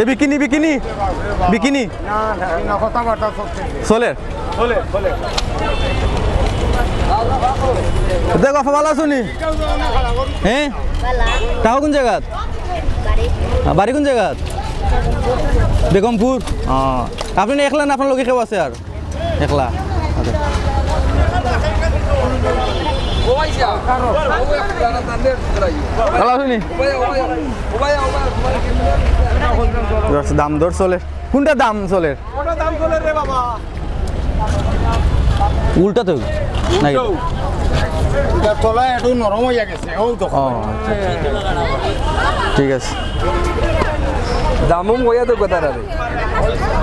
bikini bikini bikini না কথাবার্তা সোলের দেখো ভালো আছো নি হ্যাঁ তাও কোন জায়গা বাড়ি কোন জায়গা বেগমপুর আপনি একলা না আপনার লোকে কেউ আছে আর একলা ভালো আছো নি দাম দর চলে কোনটা দাম চলে উল্টা তো নাকি তলা একটু নরম হয়ে গেছে ও তো ঠিক আছে দামও কইয়া তো কথা রে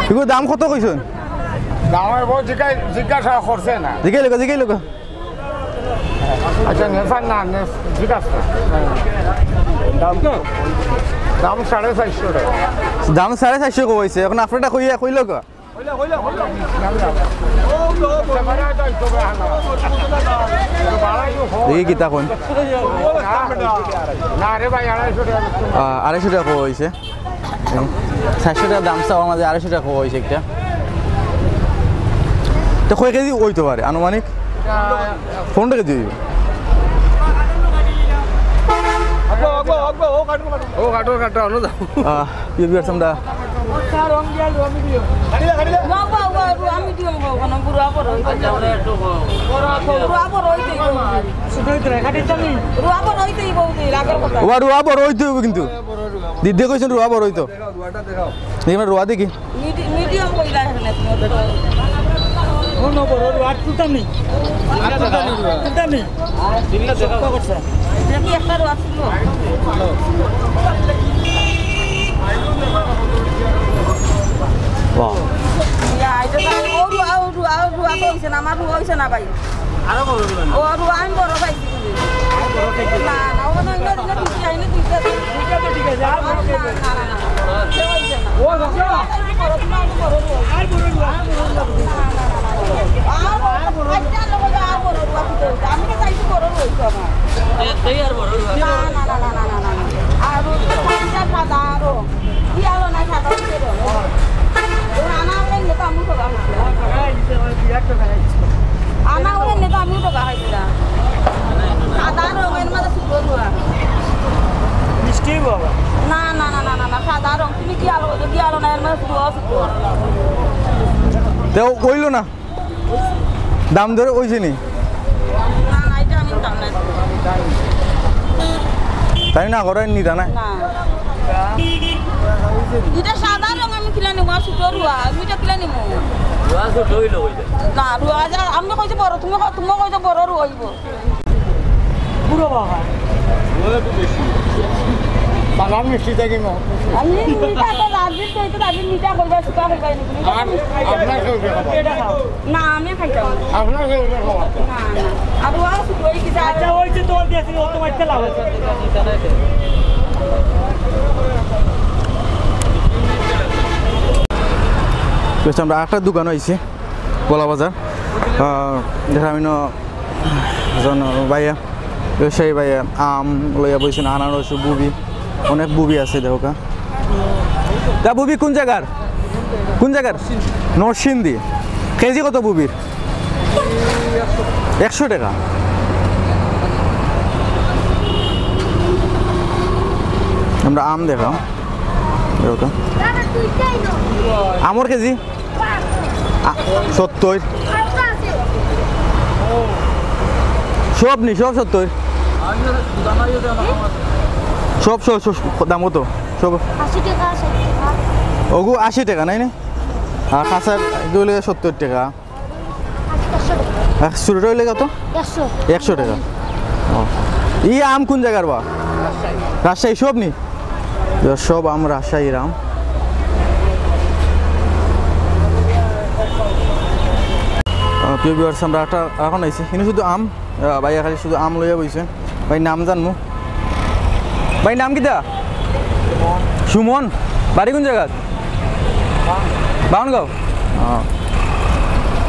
এগুলো দাম কত কইছেন দামের বউ জিজ্ঞাসা করছে না জিগাই লোক আচ্ছা নেফার না জিজ্ঞাসা দাম 450 টাকা দাম 450 কইছে এখন আপনারটা কইলো কা দেখি কিতা কোন না রে ভাই 250 টাকা কইছে 400 টাকা দাম চাওয়ার মাঝে 250 টাকা কইছে একটা তো কয় কেজি হইতে পারে আনুমানিক 15 কেজি কাটো অন্য দাও পিবিআর সামদা রুয়া বড় হইতে হবে কিন্তু দিদি কইছেন রুয়া বড় হইতো দেখি রুয়া দেখি আমার রুয়া হয়েছে না ভাই ও রুয়া আমি বড় পাইছি না কইলো না দাম ধরে কইছে নি তাই না করে নিতা না এটা সাদা রং আমি কিলা নিব ছোট রুয়া আমি এটা কিলা নিব রুয়া ছোট হইলো না রুয়া আমি কইছে বড় তুমি কইছে বড় রুয়া হইব পুরো বাবা ওরে তো বেশি বানান মিষ্টি থাকি মো আমি মিঠা তো রাজবি কইতে রাজবি মিঠা করবা সুকা করবা আপনার কেউ না আমি খাইতাম আপনার কেউ না আর রুয়া ছোট হই কি আচ্ছা হইছে তোর দিয়েছি ও তো মাইতে লাভ আমরা একটা দোকান হয়েছি গোলা বাজার দেখা আমি জন ভাইয়া ব্যবসায়ী ভাইয়া আম লইয়া বইছেন আনারস বুবি অনেক বুবি আছে দেখা তা বুবি কোন জায়গার নরসিংদী কেজি কত বুবির 100 টাকা আমরা আম দেখাও এরকম আমর কেজি 70 সব 70 সব দাম কত সব 80 টাকা ওগু 80 টাকা নাই না আর খাসার এগুলো 70 টাকা ছোটটা হইলে কত 100 টাকা ই আম কোন জায়গার বা রাজশাহী সব নি সব আম রাজশাহীর আম প্রিয় ভিউয়ার্স আমরা একটা এখন আইছি কিন্তু শুধু আম ভাইয়া খালি শুধু আম লইয়া বইছে ভাই নাম জানমু ভাই নাম কিটা সুমন বাড়ি কোন জায়গা বাউনগাঁও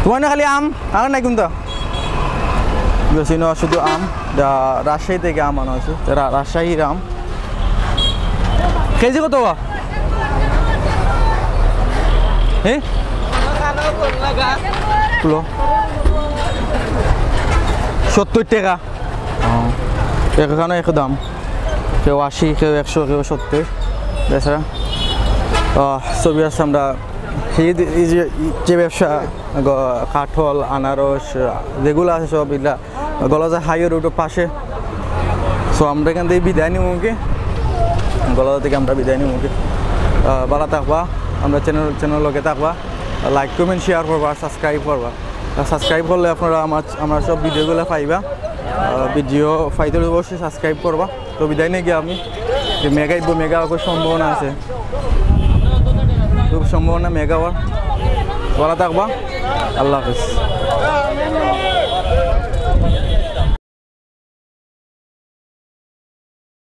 তোমার না খালি আম আর নাই কোনটা বেশি না শুধু আম রাজশাহী থেকে আম আনা হয়েছে রাজশাহীর আম কেজি কত হ্যাঁ কুলো 70 টাকা এখানে এক দাম কেউ 80 কেউ 100 কেউ 70 বেচারা ছবি আছে আমরা এই যে ব্যবসা কাঠল আনারস যেগুলো আছে সব এগুলা গলাজা হাইওয়ে রোডের পাশে সো আমরা এখান থেকে বিদায় নিব মুখে গলাজা থেকে আমরা বিদায় নিব মুখে ভালো থাকবা আমরা চ্যানেল লগে থাকবা লাইক কমেন্ট শেয়ার করবা সাবস্ক্রাইব করবা সাবস্ক্রাইব করলে আপনারা আমার সব ভিডিওগুলো পাইবা ভিডিও পাইতে অবশ্যই সাবস্ক্রাইব করবা তো বিদায় নিয়ে গিয়ে আমি মেগা খুব সম্ভাবনা আছে খুব সম্ভাবনা মেগা হওয়ার ভালো থাকবা আল্লাহ হাফিজ